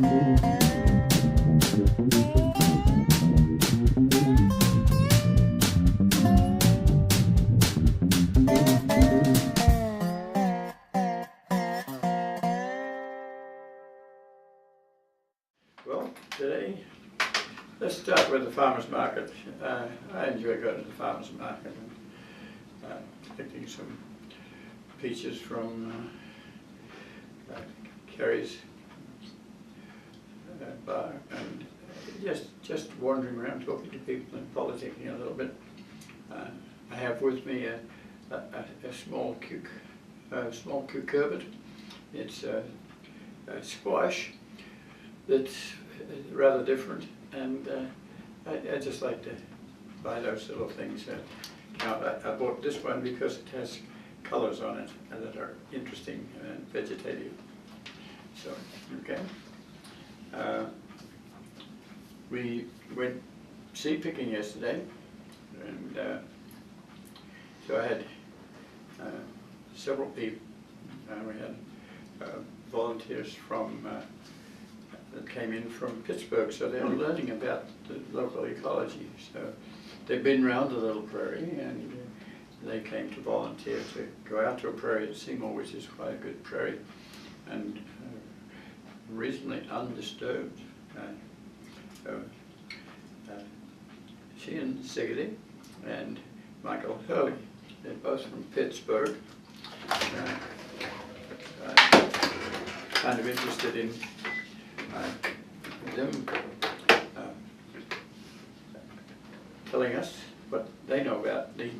Well, today, let's start with the farmer's market. I enjoy going to the farmer's market and collecting some peaches from Kerry's bar, and just wandering around talking to people and politicking a little bit. I have with me a small cucurbit. It's a squash that's rather different, and I just like to buy those little things. Now I bought this one because it has colours on it that are interesting and vegetative. So, okay. We went seed picking yesterday, and so I had several people. We had volunteers from that came in from Pittsburgh, so they're learning about the local ecology. So they've been around the little prairie, and they came to volunteer to go out to a prairie at Seymour, which is quite a good prairie, and reasonably undisturbed. She and Siggety and Michael Hurley, they're both from Pittsburgh. Kind of interested in them telling us what they know about the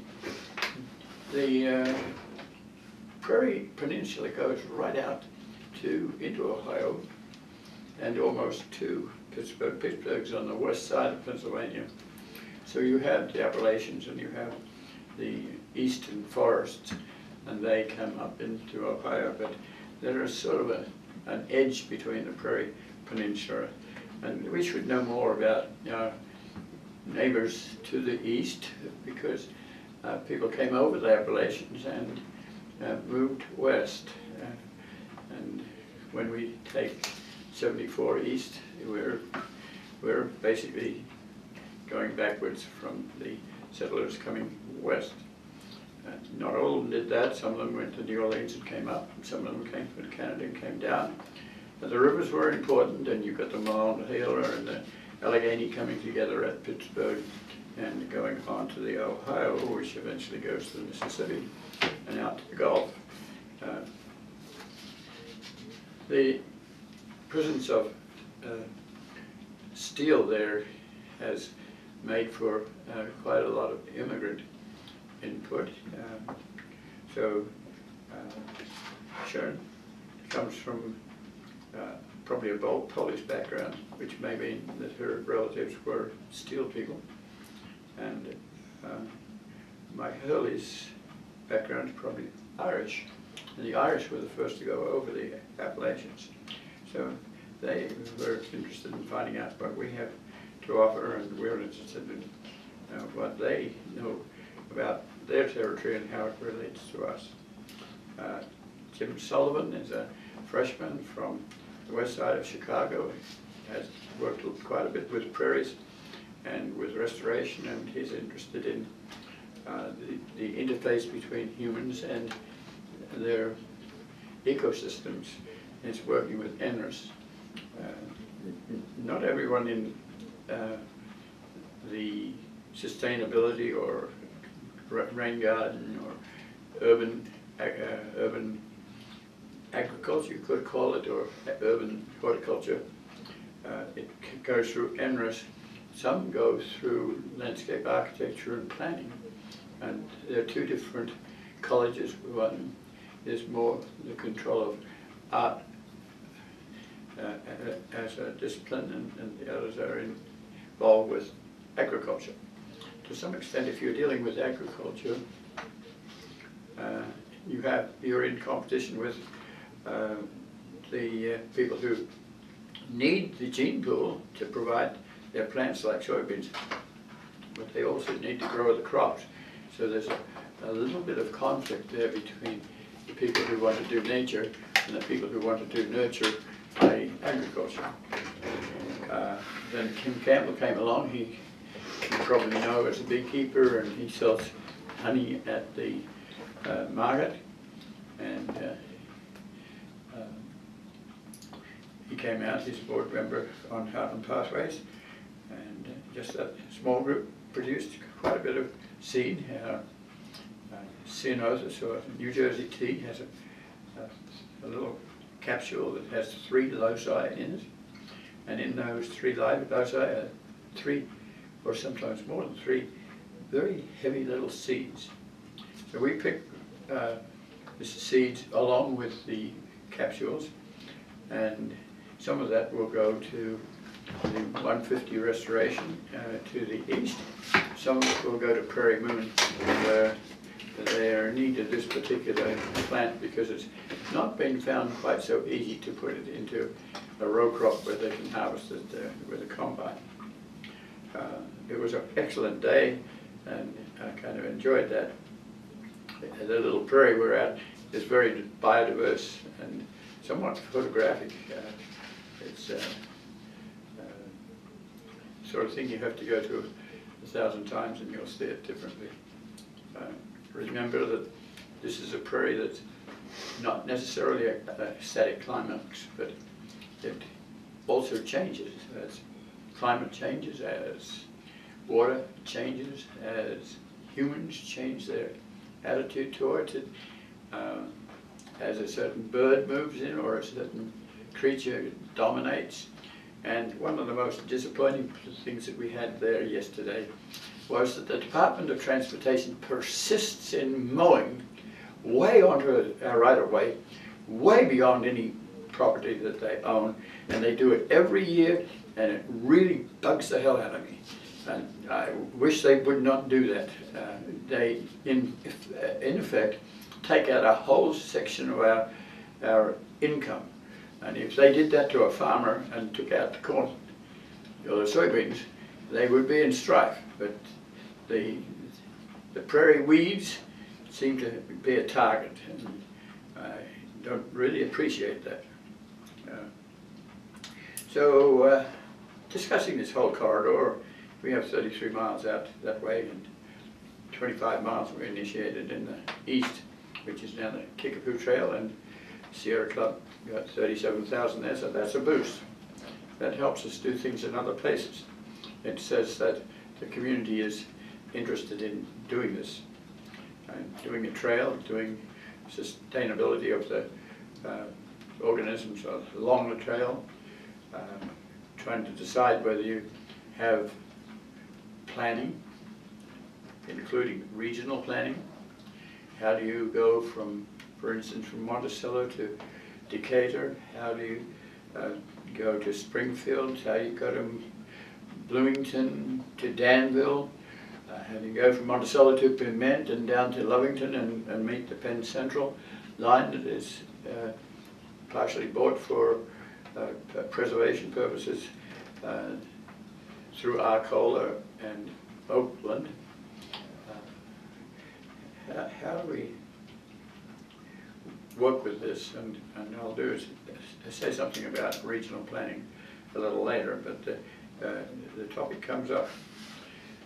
Prarie Peninsula. Goes right out into Ohio and almost to Pittsburgh. Pittsburgh's on the west side of Pennsylvania. So you have the Appalachians and you have the eastern forests, and they come up into Ohio, but there is sort of an edge between the Prarie Peninsula, and we should know more about our neighbors to the east, because people came over the Appalachians and moved west, and when we take 74 east, we're basically going backwards from the settlers coming west. Not all of them did that. Some of them went to New Orleans and came up, and some of them came from Canada and came down. But the rivers were important, and you've got the Monongahela and the Allegheny coming together at Pittsburgh and going on to the Ohio, which eventually goes to the Mississippi and out to the Gulf. The presence of steel there has made for quite a lot of immigrant input. Sharon comes from probably a Polish background, which may mean that her relatives were steel people. And Mike Hurley's background is probably Irish, and the Irish were the first to go over the Appalachians. So they were interested in finding out what we have to offer, and we're interested in what they know about their territory and how it relates to us. Jim Sullivan is a freshman from the west side of Chicago. He has worked quite a bit with prairies and with restoration, and he's interested in the interface between humans and their ecosystems. He's working with NRS. Not everyone in the sustainability or rain garden or urban agriculture, you could call it, or urban horticulture, it goes through NRS. Some go through landscape architecture and planning, and there are two different colleges. One is more the control of art as a discipline, and the others are involved with agriculture. To some extent, if you're dealing with agriculture, you're in competition with the people who need the gene pool to provide their plants like soybeans, but they also need to grow the crops. So there's a little bit of conflict there between the people who want to do nature and the people who want to do nurture, by agriculture. Then Kim Campbell came along. You probably know as a beekeeper, and he sells honey at the market. And he came out, he's a board member on Heartland Pathways, and just that small group produced quite a bit of seed. Ceanothus, or New Jersey tea, has a little capsule that has 3 loci in it, and in those 3 loci are 3, or sometimes more than 3, very heavy little seeds. So we pick the seeds along with the capsules, and some of that will go to the 150 restoration to the east. Some of it will go to Prarie Monk, where they are in need of this particular plant because it's not been found quite so easy to put it into a row crop where they can harvest it with a combine. It was an excellent day, and I kind of enjoyed that. The little prairie we're at is very biodiverse and somewhat photographic. It's sort of thing you have to go to 1,000 times and you'll see it differently. Remember that this is a prairie that's not necessarily a static climate, but it also changes as climate changes, as water changes, as humans change their attitude towards it, as a certain bird moves in or a certain creature dominates. And one of the most disappointing things that we had there yesterday was that the Department of Transportation persists in mowing way onto our right-of-way, way beyond any property that they own, and they do it every year, and it really bugs the hell out of me. And I wish they would not do that. They, in effect, take out a whole section of our income. And if they did that to a farmer and took out the corn or the soybeans, they would be in strife. But the prairie weeds seem to be a target, and I don't really appreciate that. So discussing this whole corridor, we have 33 miles out that way, and 25 miles were initiated in the east, which is down the Kickapoo Trail, and Sierra Club got 37,000 there, so that's a boost. That helps us do things in other places. It says that the community is interested in doing this, doing a trail, doing sustainability of the organisms along the trail, trying to decide whether you have planning, including regional planning. How do you go from, for instance, from Monticello to Decatur? How do you go to Springfield? How do you go to Bloomington to Danville? How do you go from Monticello to Piment and down to Lovington and meet the Penn Central line that is partially bought for preservation purposes through Arcola and Oakland? How do we work with this? And I'll do is say something about regional planning a little later, but the topic comes up.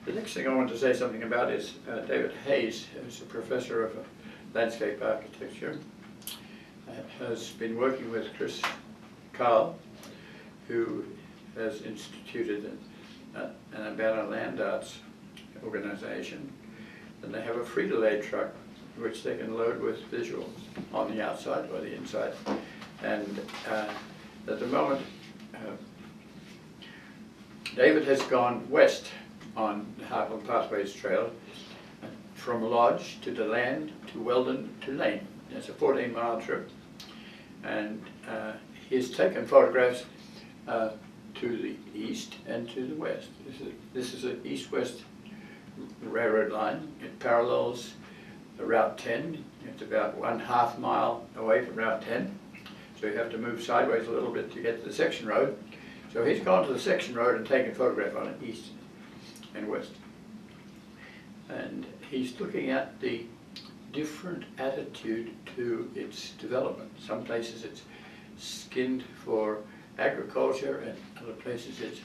The next thing I want to say something about is David Hayes, who's a professor of landscape architecture, has been working with Chris Carl, who has instituted an Urbana Land Arts organization, and they have a free-to-lay truck which they can load with visuals on the outside or the inside. And at the moment, David has gone west on the Heartland Pathways Trail from Lodge to DeLand to Weldon to Lane. It's a 14-mile trip, and he's taken photographs to the east and to the west. This is an east-west railroad line. It parallels Route 10. It's about 1/2 mile away from Route 10, so you have to move sideways a little bit to get to the section road. So he's gone to the section road and taken a photograph on it, east and west. And he's looking at the different attitude to its development. Some places it's skinned for agriculture, and other places it's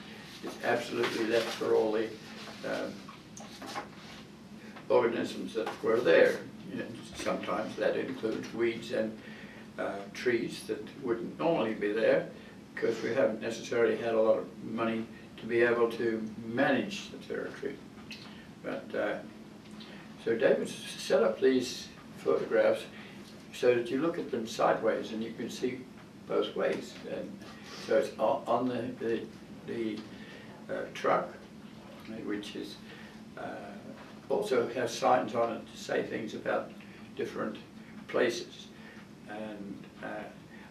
absolutely left for all the organisms that were there. Sometimes that includes weeds and trees that wouldn't normally be there, because we haven't necessarily had a lot of money to be able to manage the territory. But so David set up these photographs so that you look at them sideways and you can see both ways. And so it's on the truck, which is also has signs on it to say things about different places. And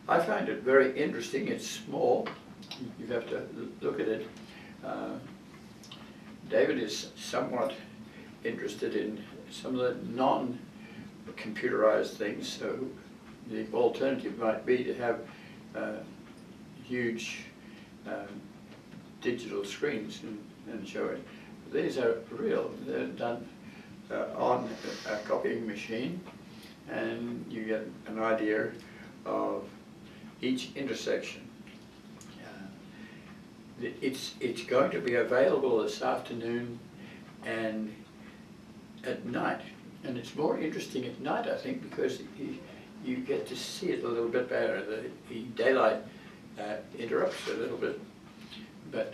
I find it very interesting. It's small. You have to look at it. David is somewhat interested in some of the non-computerized things, so the alternative might be to have huge digital screens and show it. These are real. They're done on a copying machine, and you get an idea of each intersection. It's going to be available this afternoon and at night, and it's more interesting at night, I think, because you get to see it a little bit better. The daylight interrupts a little bit, but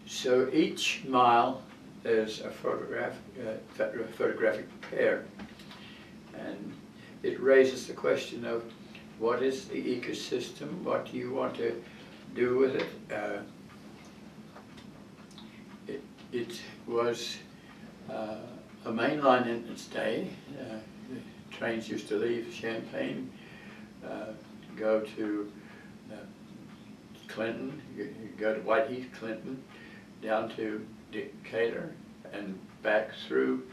so each mile there's a photographic pair, and it raises the question of what is the ecosystem, what do you want to do with it. It was a main line in its day. The trains used to leave Champaign, go to Clinton, you go to Whiteheath, Clinton, down to Decatur, and back through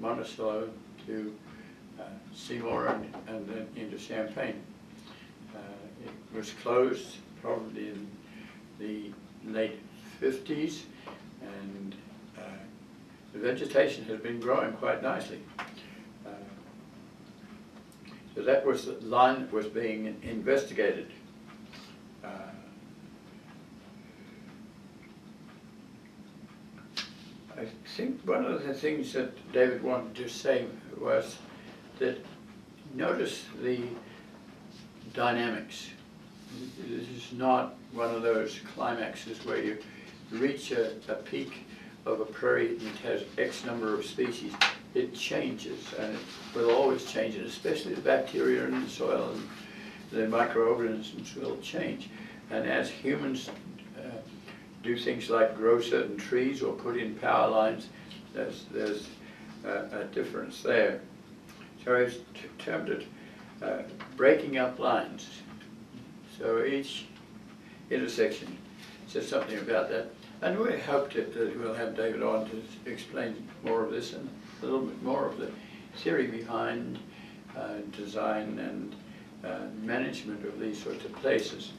Monticello to Seymour and then into Champaign. It was closed probably in the late 50s, and the vegetation has been growing quite nicely. So that was the line that was being investigated. I think one of the things that David wanted to say was that notice the dynamics. This is not one of those climaxes where you reach a peak of a prairie and it has X number of species. It changes, and it will always change, and especially the bacteria in the soil and the microorganisms will change. And as humans do things like grow certain trees or put in power lines, there's a difference there. So I've termed it breaking up lines. So each intersection says something about that. And we hope that we'll have David on to explain more of this and a little bit more of the theory behind design and management of these sorts of places.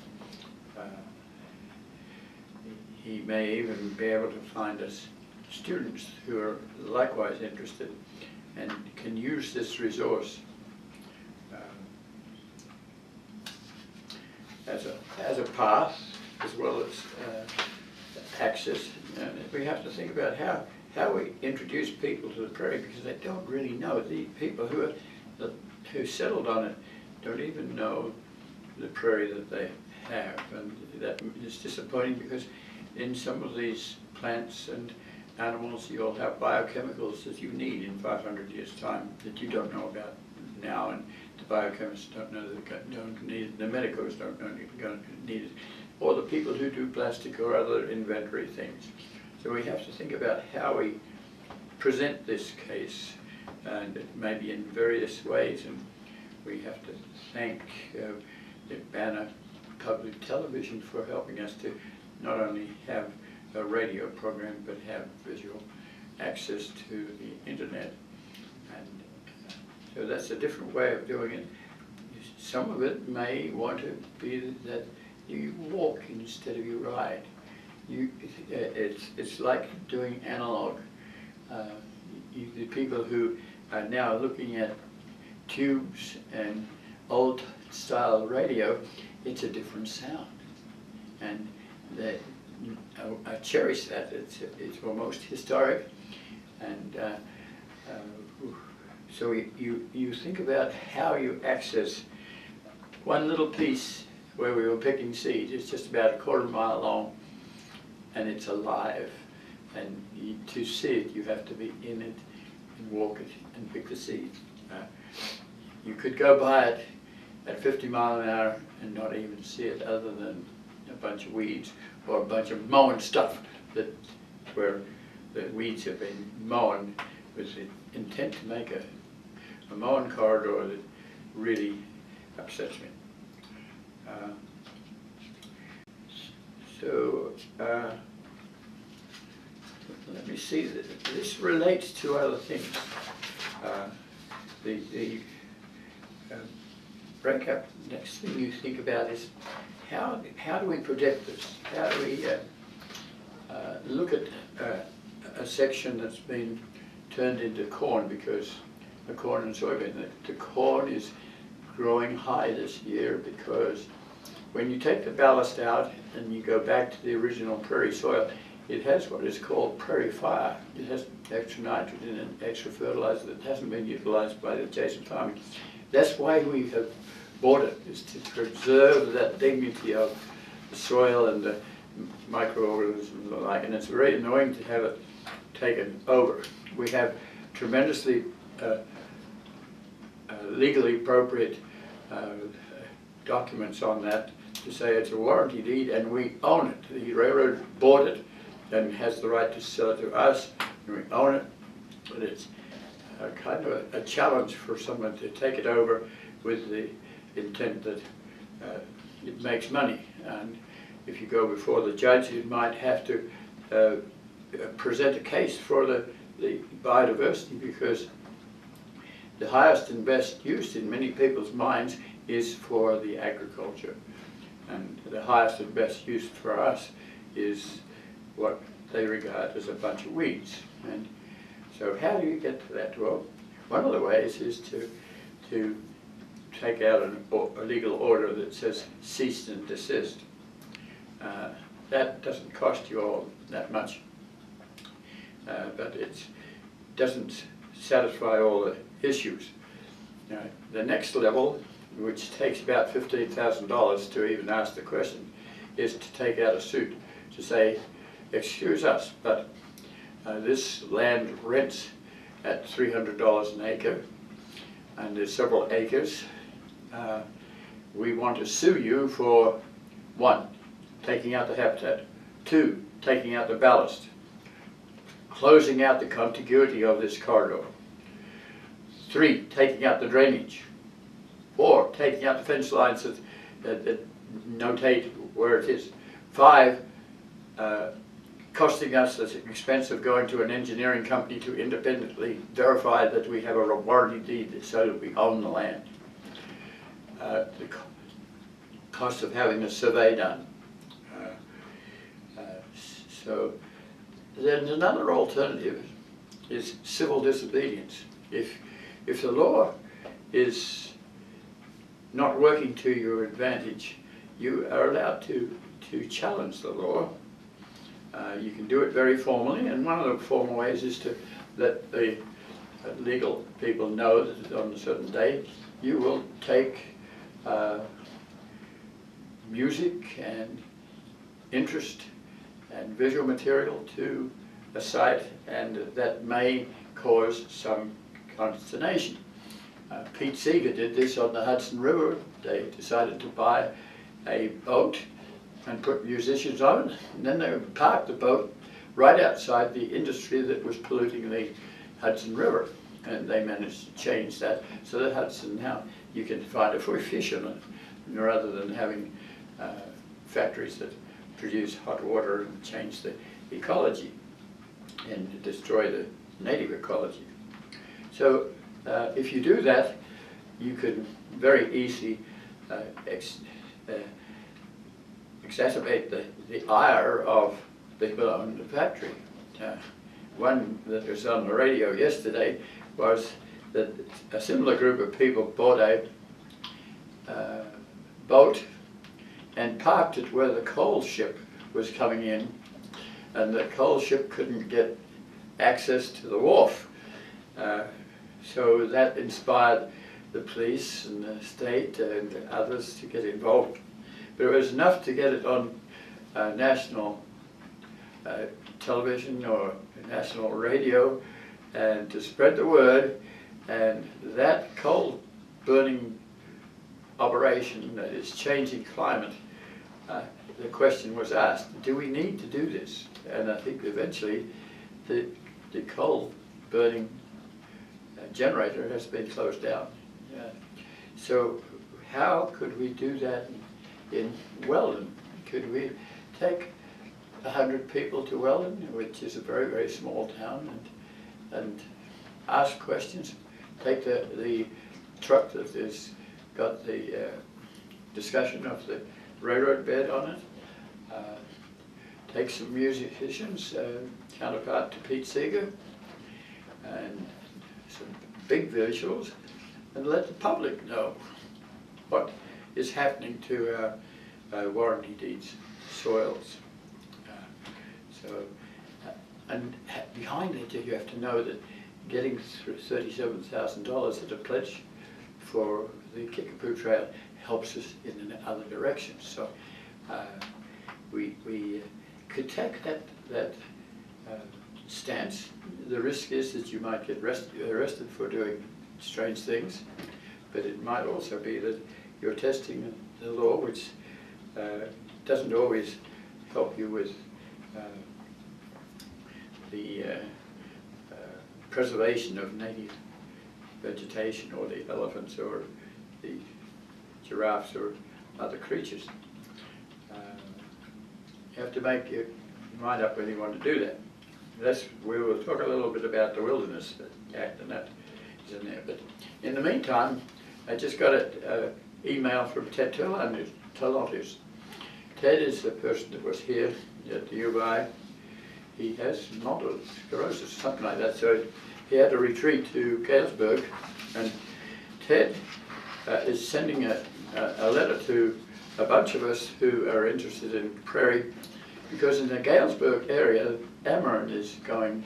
He may even be able to find us students who are likewise interested and can use this resource as a path as well as access. And we have to think about how we introduce people to the prairie, because they don't really know. The people who settled on it don't even know the prairie that they have, and that is disappointing, because in some of these plants and animals you'll have biochemicals that you need in 500 years' time that you don't know about now, and the biochemists don't know that don't need it, the medicos don't know need it, or the people who do plastic or other inventory things. So we have to think about how we present this case, and it may be in various ways, and we have to thank the Banner Public Television for helping us to not only have a radio program but have visual access to the internet. And so that's a different way of doing it. Some of it may want to be that you walk instead of you ride. It's like doing analog. The people who are now looking at tubes and old style radio, it's a different sound. And I cherish that. It's almost historic. And so you think about how you access one little piece where we were picking seeds. It's just about a quarter mile long, and it's alive. And to see it, you have to be in it and walk it and pick the seeds. You could go by it at 50 miles an hour and not even see it, other than a bunch of weeds or a bunch of mowing stuff where the weeds have been mown with the intent to make a mowing corridor that really upsets me. Let me see. This relates to other things. The breakup. Next thing you think about is how do we protect this? How do we look at a section that's been turned into corn, because the corn and soybean. The corn is growing high this year because when you take the ballast out and you go back to the original prairie soil, it has what is called prairie fire. It has extra nitrogen and extra fertilizer that hasn't been utilized by the adjacent farming. That's why we have bought it, is to preserve that dignity of the soil and the microorganisms and the like. And it's very annoying to have it taken over. We have tremendously legally appropriate documents on that to say it's a warranty deed and we own it. The railroad bought it and has the right to sell it to us, and we own it. But it's kind of a challenge for someone to take it over with the intent that it makes money. And if you go before the judge, you might have to present a case for the biodiversity, because the highest and best use in many people's minds is for the agriculture. And the highest and best use for us is what they regard as a bunch of weeds. And so how do you get to that? Well, one of the ways is to take out a legal order that says cease and desist. That doesn't cost you all that much, but it doesn't satisfy all the issues. The next level, which takes about $15,000 to even ask the question, is to take out a suit to say, excuse us, but this land rents at $300 an acre, and there's several acres. We want to sue you for 1, taking out the habitat, 2, taking out the ballast, closing out the contiguity of this corridor, 3, taking out the drainage, 4, taking out the fence lines that notate where it is, 5, costing us the expense of going to an engineering company to independently verify that we have a warranty deed so that we own the land. The cost of having a survey done. So then another alternative is civil disobedience. If the law is not working to your advantage, you are allowed to challenge the law. You can do it very formally, and one of the formal ways is to let the legal people know that on a certain day you will take music and interest and visual material to a site, and that may cause some consternation. Pete Seeger did this on the Hudson River. They decided to buy a boat and put musicians on it, and then they parked the boat right outside the industry that was polluting the Hudson River. And they managed to change that so that Hudson now, you can find a fish in it, rather than having factories that produce hot water and change the ecology and destroy the native ecology. So if you do that, you can very easily exacerbate the ire of the people who own the factory. One that was on the radio yesterday was that a similar group of people bought a boat and parked it where the coal ship was coming in, and the coal ship couldn't get access to the wharf. So that inspired the police and the state and others to get involved. But it was enough to get it on national television or national radio and to spread the word, and that coal burning operation that is changing climate, the question was asked, do we need to do this? And I think eventually the coal burning generator has been closed down. So how could we do that in Weldon? Could we take 100 people to Weldon, which is a very, very small town, and ask questions? Take the truck that has got the discussion of the railroad bed on it, take some musicians, counterpart to Pete Seeger, and some big visuals, and let the public know what is happening to our warranty deeds, soils. And behind it, you have to know that getting through $37,000 at a pledge for the Kickapoo Trail helps us in other directions. So we could take that stance. The risk is that you might get arrested for doing strange things, but it might also be that you're testing the law, which doesn't always help you with the preservation of native vegetation, or the elephants or the giraffes or other creatures. You have to make your mind up when you want to do that. We will talk a little bit about the Wilderness Act, and that is in there. But in the meantime, I just got an email from Ted Telotis. Ted is the person that was here at the U of I. He has multiple sclerosis, something like that, so he had to retreat to Galesburg, and Ted is sending a letter to a bunch of us who are interested in Prarie, because in the Galesburg area, Ameren is going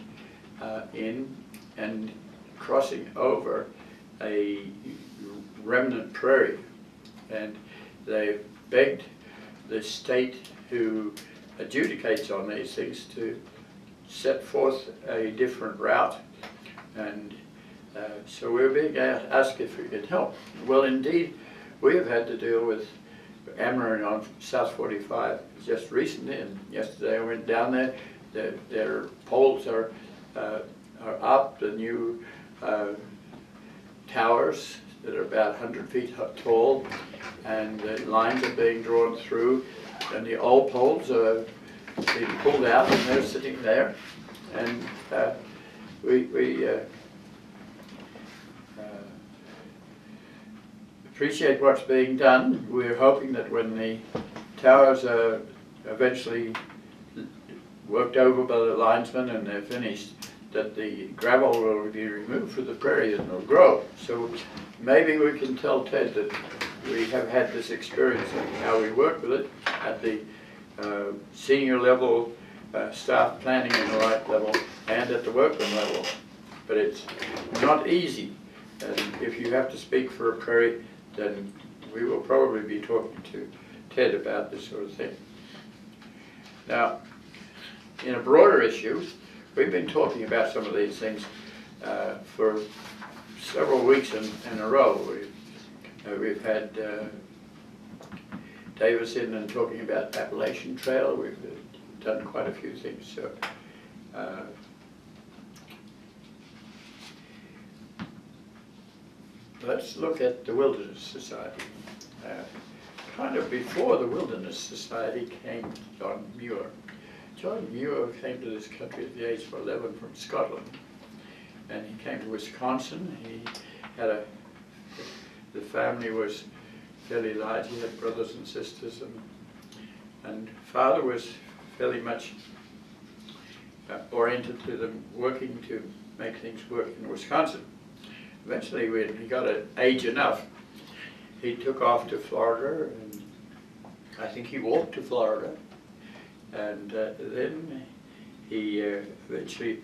in and crossing over a remnant prairie, and they begged the state who adjudicates on these things to set forth a different route, and so we're being asked if we can help. Well, indeed, we have had to deal with Ameren on South 45 just recently, and yesterday I went down there. Their poles are up, the new towers that are about 100 feet tall, and the lines are being drawn through, and the old poles are being pulled out, and they're sitting there, and we appreciate what's being done. We're hoping that when the towers are eventually worked over by the linesmen and they're finished, that the gravel will be removed from the prairie and will grow. So maybe we can tell Ted that we have had this experience of how we work with it at the senior level, staff planning and the right level, and at the workman level. But it's not easy, and if you have to speak for a prairie, then we will probably be talking to Ted about this sort of thing. Now, in a broader issue, we've been talking about some of these things for several weeks in a row. We've had Davis in and talking about Appalachian Trail. We've done quite a few things. So, let's look at the Wilderness Society. Kind of before the Wilderness Society came John Muir. John Muir came to this country at the age of 11 from Scotland, and he came to Wisconsin. He had the family was fairly large. He had brothers and sisters, and father was fairly much oriented to them working to make things work in Wisconsin. Eventually, when he got age enough, he took off to Florida, and I think he walked to Florida, and then he eventually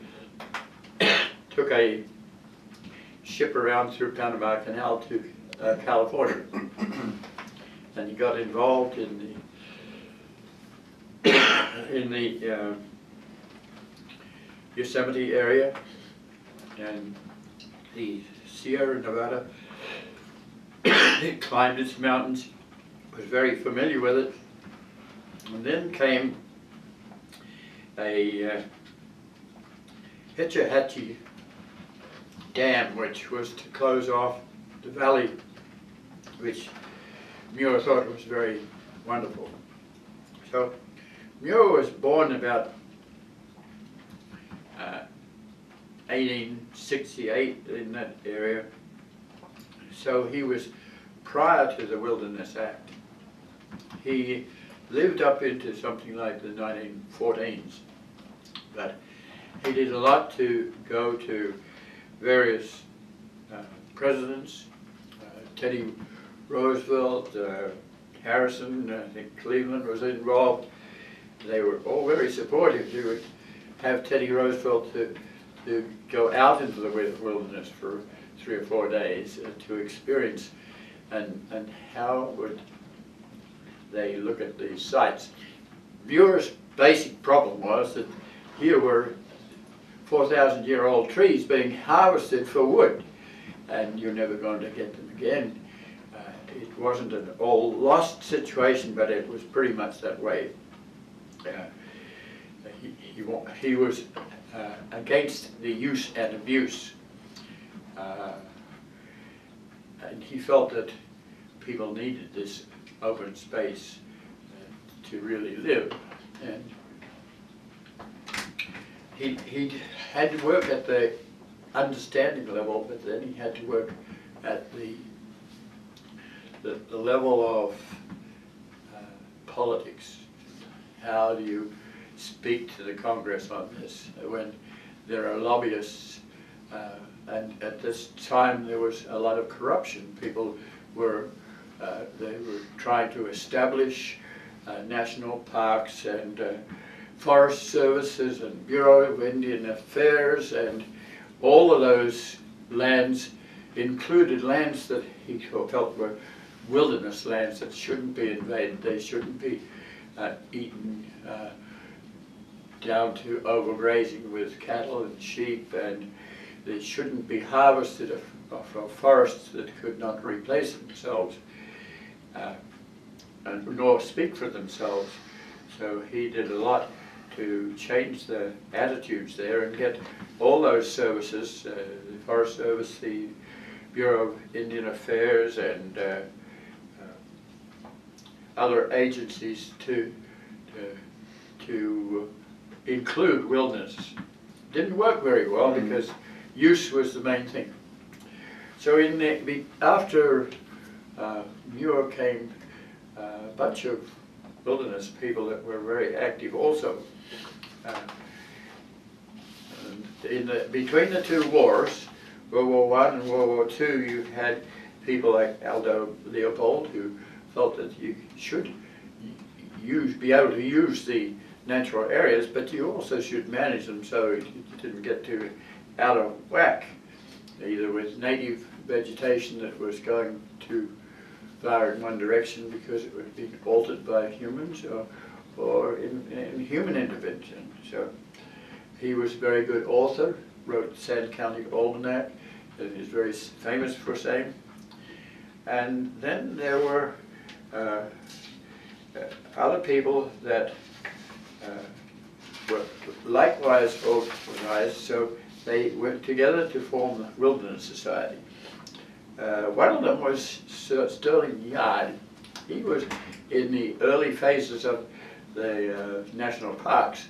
took a ship around through Panama Canal to California, and he got involved in the Yosemite area and the Sierra Nevada. He climbed its mountains, was very familiar with it, and then came a Hitchahatchee Dam, which was to close off the valley, which Muir thought was very wonderful. So Muir was born about 1868 in that area, so he was prior to the Wilderness Act. He lived up into something like the 1914s, but he did a lot to go to various presidents, Teddy Roosevelt, Harrison, I think Cleveland was involved. They were all very supportive. They would have Teddy Roosevelt to go out into the wilderness for 3 or 4 days to experience and how would they look at these sites. Muir's basic problem was that here were 4,000-year-old trees being harvested for wood, and you're never going to get them again. It wasn't an all lost situation, but it was pretty much that way. He was against the use and abuse, and he felt that people needed this open space to really live. And he had to work at the understanding level, but then he had to work at the level of politics. How do you speak to the Congress on this when there are lobbyists, and at this time there was a lot of corruption. People were they were trying to establish national parks and forest services and Bureau of Indian Affairs, and all of those lands included lands that he felt were wilderness lands that shouldn't be invaded. They shouldn't be eaten down to overgrazing with cattle and sheep, and they shouldn't be harvested from forests that could not replace themselves and nor speak for themselves. So he did a lot to change the attitudes there and get all those services, the Forest Service, the Bureau of Indian Affairs, and other agencies to include wilderness. Didn't work very well because use was the main thing. So after Muir came a bunch of wilderness people that were very active also. Between the two wars, World War I and World War II, you had people like Aldo Leopold who felt that you should be able to use the natural areas, but you also should manage them so you didn't get too out of whack, either with native vegetation that was going too far in one direction because it was being altered by humans, or in human intervention. So he was a very good author, wrote Sand County Almanac, that is very famous for same. And then there were other people that were likewise organized, so they went together to form the Wilderness Society. One of them was Sterling Yard. He was in the early phases of the national parks,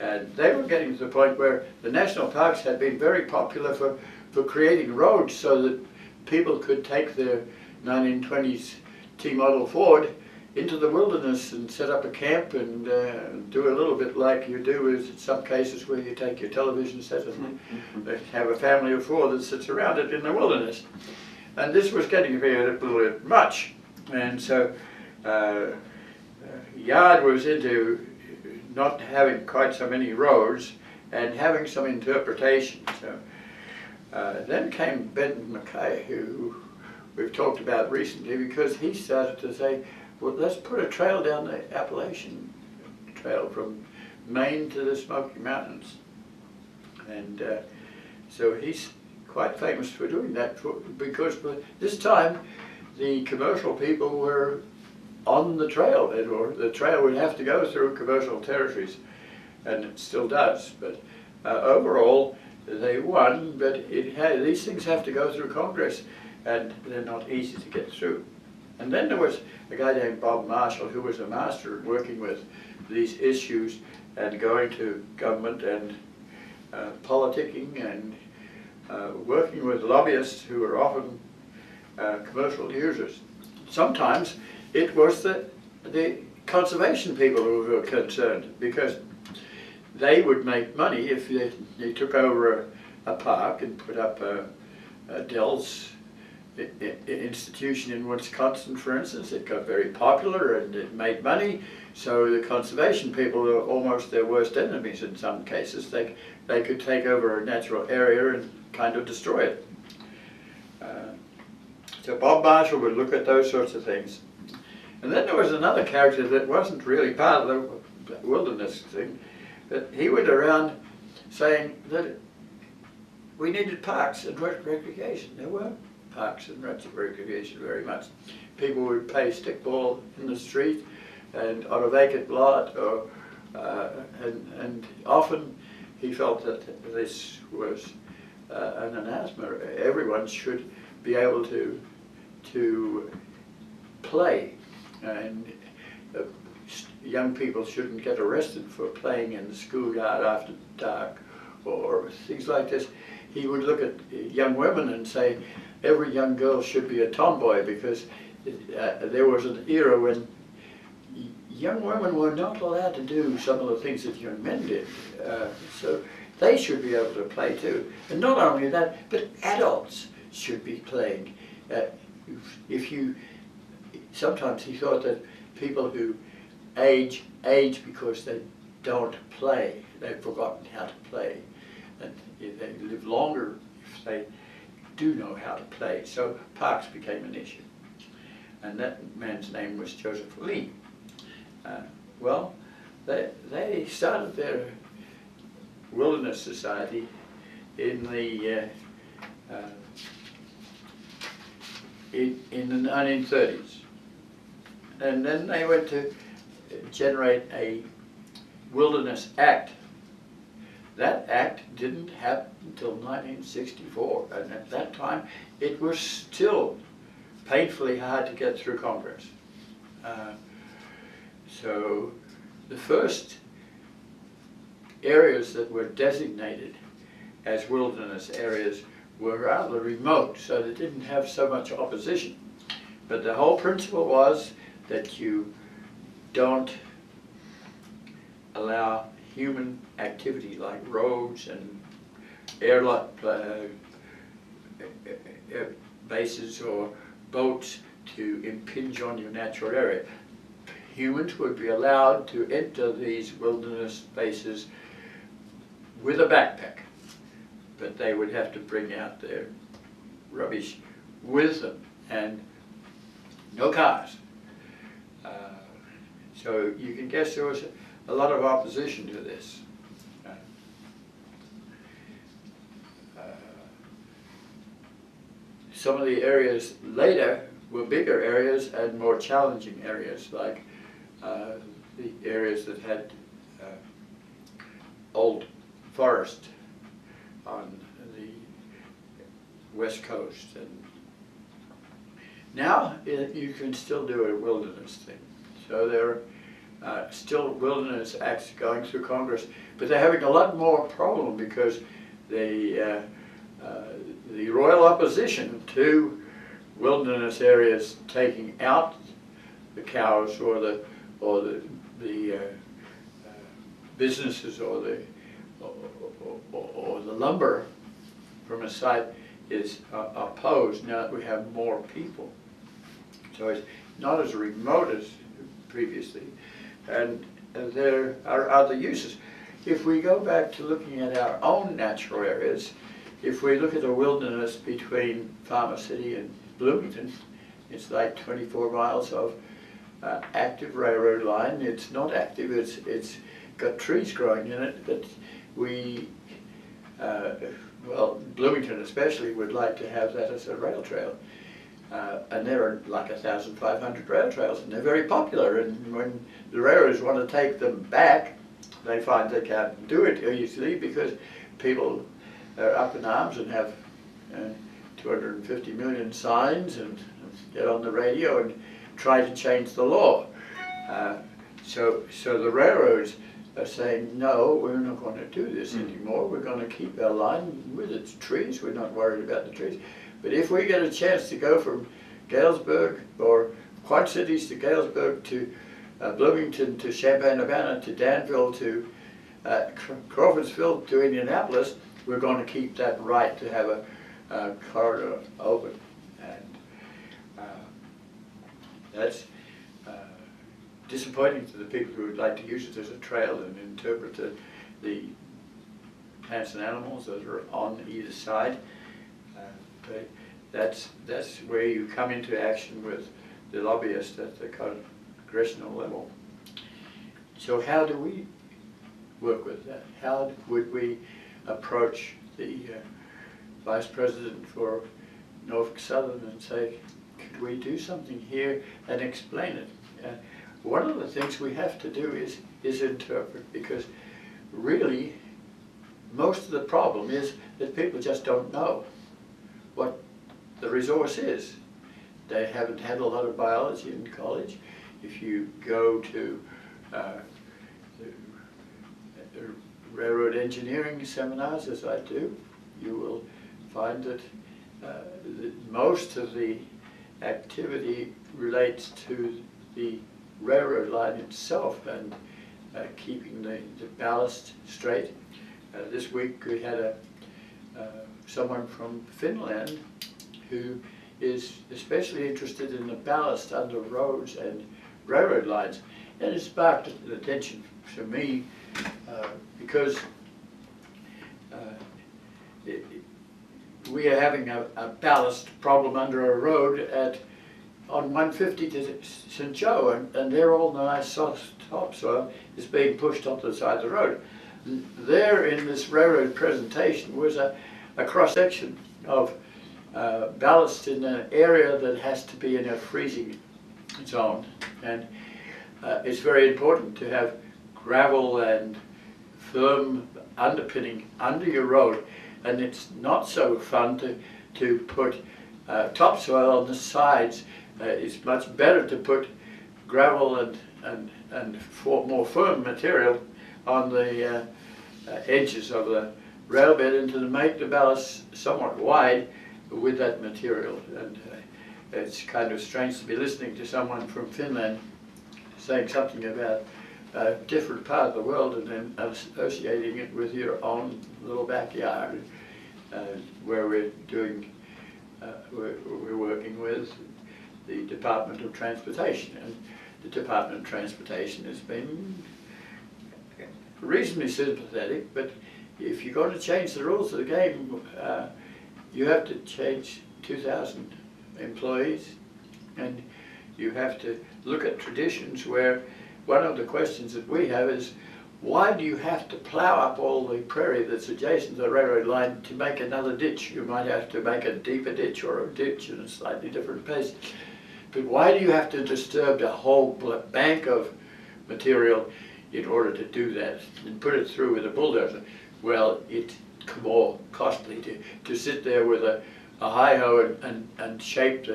and they were getting to the point where the national parks had been very popular for creating roads so that people could take their 1920s T-model Ford into the wilderness and set up a camp and do a little bit like you do in some cases where you take your television set and have a family of 4 that sits around it in the wilderness. And this was getting to be a little bit much. And so Yard was into not having quite so many roads and having some interpretation. So then came Benton Mackay, who we've talked about recently, because he started to say, well, let's put a trail down the Appalachian Trail from Maine to the Smoky Mountains. And so he's quite famous for doing that, because this time the commercial people were on the trail, or the trail would have to go through commercial territories, and it still does. But overall, they won, but these things have to go through Congress, and they're not easy to get through. And then there was a guy named Bob Marshall, who was a master at working with these issues and going to government and politicking and working with lobbyists who were often commercial users. Sometimes it was the conservation people who were concerned, because they would make money if they took over a park and put up a Dell's institution in Wisconsin, for instance. It got very popular and it made money, so the conservation people were almost their worst enemies in some cases. They could take over a natural area and kind of destroy it. So Bob Marshall would look at those sorts of things. And then there was another character that wasn't really part of the wilderness thing, but he went around saying that we needed parks and recreation. There were parks and recreation very much. People would play stickball in the street and on a vacant lot, or and often he felt that this was an anathema. Everyone should be able to play, and young people shouldn't get arrested for playing in the schoolyard after dark or things like this. He would look at young women and say every young girl should be a tomboy, because there was an era when young women were not allowed to do some of the things that young men did. So they should be able to play too. And not only that, but adults should be playing. Sometimes he thought that people who age because they don't play. They've forgotten how to play. And they live longer if they do know how to play. So parks became an issue. And that man's name was Joseph Lee. Well, they started their wilderness society in the 1930s. And then they went to generate a Wilderness Act. That act didn't happen until 1964, and at that time it was still painfully hard to get through Congress. So the first areas that were designated as wilderness areas were rather remote, so they didn't have so much opposition. But the whole principle was that you don't allow human activity like roads and air bases or boats to impinge on your natural area. Humans would be allowed to enter these wilderness spaces with a backpack, but they would have to bring out their rubbish with them, and no cars. So you can guess there was a lot of opposition to this. Some of the areas later were bigger areas and more challenging areas, like the areas that had old forest on the west coast. And now you can still do a wilderness thing. So there are still wilderness acts going through Congress, but they're having a lot more problem because the royal opposition to wilderness areas taking out the cows or the businesses or the lumber from a site is opposed now that we have more people. So it's not as remote as previously, and there are other uses. If we go back to looking at our own natural areas, if we look at the wilderness between Farmer City and Bloomington, it's like 24 miles of active railroad line. It's not active, it's got trees growing in it, but we, well, Bloomington especially would like to have that as a rail trail. And there are like 1,500 rail trails, and they're very popular, and when the railroads want to take them back, they find they can't do it easily because people are up in arms and have 250 million signs and get on the radio and try to change the law. So the railroads are saying, no, we're not going to do this anymore. We're going to keep our line with its trees. We're not worried about the trees. But if we get a chance to go from Galesburg or Quad Cities to Galesburg to Bloomington to Champaign-Urbana to Danville to Crawfordsville to Indianapolis, we're going to keep that right to have a corridor open. And that's disappointing to the people who would like to use it as a trail and interpret the plants and animals that are on either side. But that's where you come into action with the lobbyists at the congressional level. So how do we work with that? How would we approach the Vice President for Norfolk Southern and say, could we do something here and explain it? One of the things we have to do is interpret, because really most of the problem is that people just don't know what the resource is. They haven't had a lot of biology in college. If you go to the railroad engineering seminars, as I do, you will find that most of the activity relates to the railroad line itself and keeping the ballast straight. This week we had someone from Finland who is especially interested in the ballast under roads and railroad lines, and it sparked attention to me because we are having a ballast problem under a road on 150 to St. Joe, and they're all nice soft topsoil is being pushed onto the side of the road. There in this railroad presentation was a cross-section of ballast in an area that has to be in a freezing zone, and it's very important to have gravel and firm underpinning under your road, and it's not so fun to put topsoil on the sides. It's much better to put gravel and more firm material on the edges of the rail bed, and to make the ballast somewhat wide with that material. And it's kind of strange to be listening to someone from Finland saying something about a different part of the world and then associating it with your own little backyard, where we're working with the Department of Transportation, and the Department of Transportation has been reasonably sympathetic, but if you're going to change the rules of the game, you have to change 2,000 employees, and you have to look at traditions where one of the questions that we have is, why do you have to plow up all the prairie that's adjacent to the railroad line to make another ditch? You might have to make a deeper ditch or a ditch in a slightly different place. But why do you have to disturb the whole bank of material in order to do that and put it through with a bulldozer? Well, it's more costly to sit there with a hi-ho and shape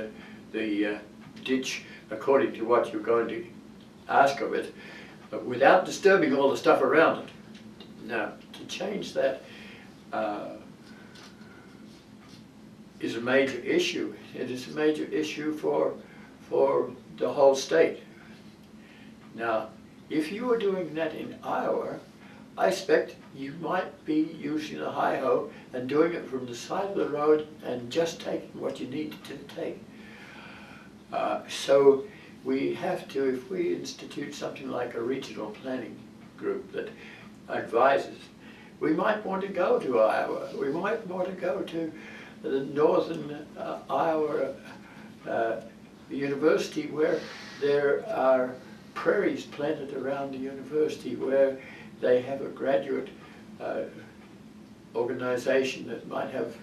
the ditch according to what you're going to ask of it, but without disturbing all the stuff around it. Now, to change that is a major issue. It is a major issue for the whole state. Now, if you were doing that in Iowa, I expect you might be using a hi-ho and doing it from the side of the road and just taking what you need to take. So we have to, if we institute something like a regional planning group that advises, we might want to go to Iowa, we might want to go to the northern Iowa university, where there are prairies planted around the university, where they have a graduate organization that might have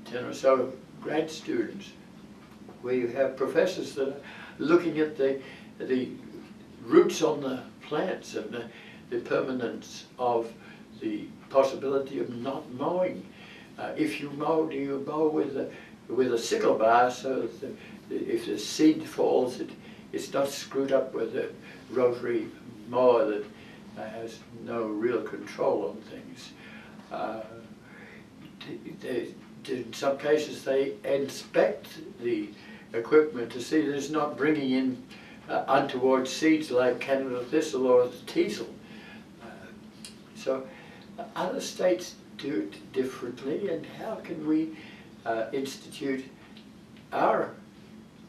10 or so grad students, where you have professors that are looking at the roots on the plants and the permanence of the possibility of not mowing. If you mow, do you mow with a sickle bar, so that if the seed falls, it's not screwed up with a rotary mower that has no real control on things. In some cases they inspect the equipment to see that it's not bringing in untoward seeds like Canada thistle or the teasel. So other states do it differently, and how can we institute our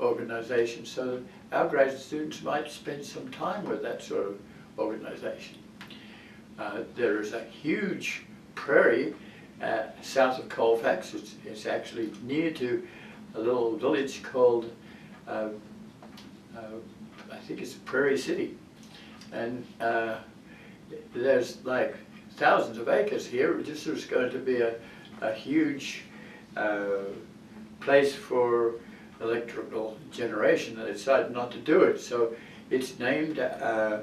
organization so that our graduate students might spend some time with that sort of organization. There is a huge prairie south of Colfax. It's actually near to a little village called, I think it's Prairie City. And there's like thousands of acres here. This is going to be a huge place for electrical generation, and they decided not to do it. So it's named I'm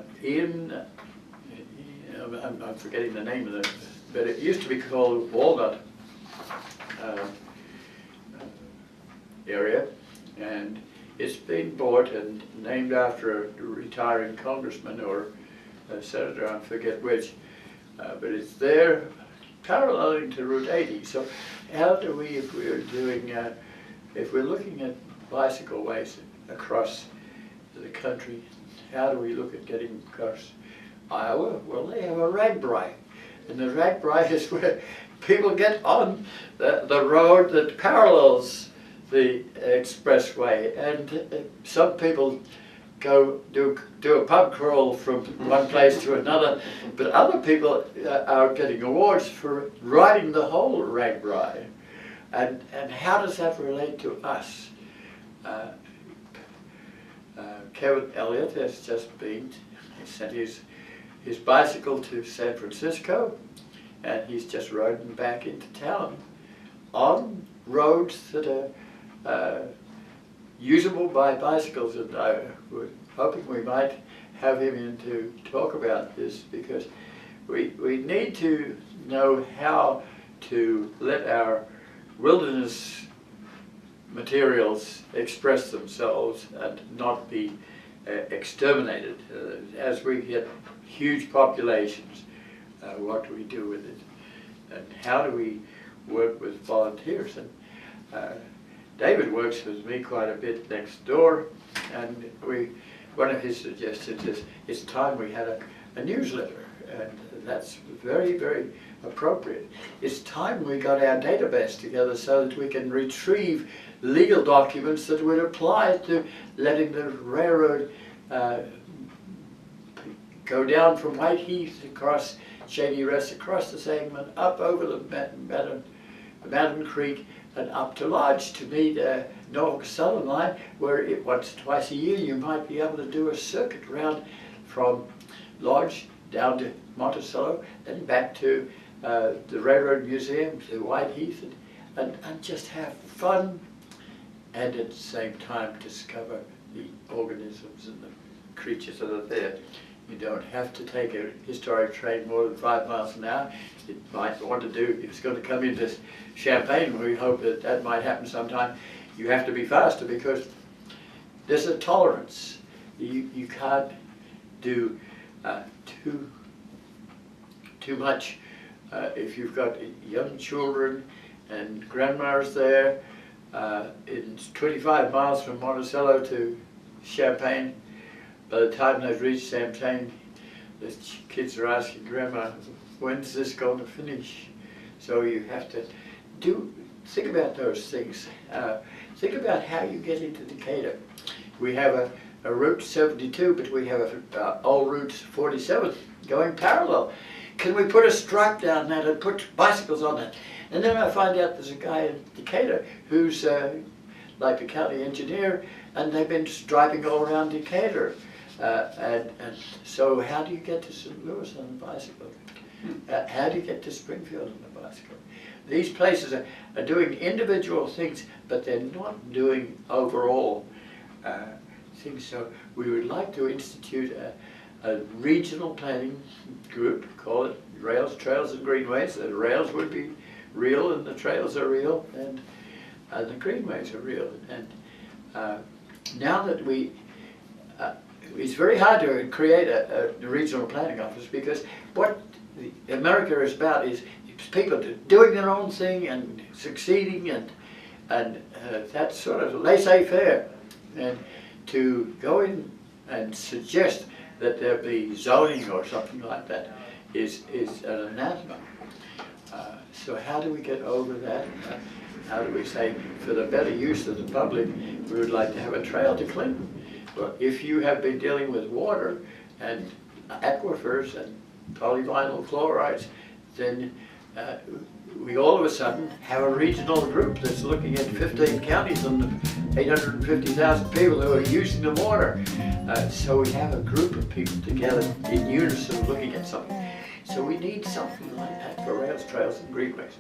forgetting the name of it, but it used to be called Walnut area, and it's been bought and named after a retiring congressman or a senator, I forget which, but it's there paralleling to Route 80. So how do we, if we're doing, if we're looking at bicycle ways across the country, how do we look at getting across Iowa? Well, they have a RAGBRAI, and the RAGBRAI is where people get on the road that parallels the expressway, and some people go do a pub crawl from one place to another, but other people are getting awards for riding the whole RAGBRAI. And how does that relate to us? Kevin Elliott has just been, he sent his bicycle to San Francisco, and he's just riding back into town on roads that are usable by bicycles. And I was hoping we might have him in to talk about this, because we need to know how to let our wilderness materials express themselves and not be exterminated. As we get huge populations, what do we do with it? And how do we work with volunteers? And David works with me quite a bit next door, and one of his suggestions is it's time we had a newsletter, and that's very, very appropriate. It's time we got our database together so that we can retrieve legal documents that would apply to letting the railroad go down from Whiteheath across Shady Rest, across the Sangamon, up over the Mountain Creek, and up to Lodge to meet Norfolk Southern Line, where once or twice a year you might be able to do a circuit round from Lodge down to Monticello, then back to the Railroad Museum, to Whiteheath, and just have fun, and at the same time discover the organisms and the creatures that are there. You don't have to take a historic train more than 5 miles an hour. It might want to do, if it's going to come into Champaign, we hope that that might happen sometime, you have to be faster, because there's a tolerance. You can't do too much. If you've got young children and grandmas there, it's 25 miles from Monticello to Champaign. By the time they've reached Champaign, the kids are asking Grandma, when's this going to finish? So you have to think about those things. Think about how you get into Decatur. We have a Route 72, but we have a old Route 47 going parallel. Can we put a stripe down that and put bicycles on it? And then I find out there's a guy in Decatur who's like the county engineer, and they've been striping all around Decatur. And so how do you get to St. Louis on a bicycle? How do you get to Springfield on a bicycle? These places are doing individual things, but they're not doing overall things. So we would like to institute a regional planning group, call it Rails, Trails and Greenways. The rails would be real and the trails are real and the greenways are real. And now that it's very hard to create a regional planning office, because what America is about is people doing their own thing and succeeding, and that's sort of laissez-faire. And to go in and suggest that there be zoning or something like that is an anathema. So how do we get over that? How do we say, for the better use of the public, we would like to have a trail to Clinton? Well, if you have been dealing with water and aquifers and polyvinyl chlorides, then we all of a sudden have a regional group that's looking at 15 counties and the 850,000 people who are using the water. So we have a group of people together in unison looking at something. So we need something like that for rails, trails, and greenways.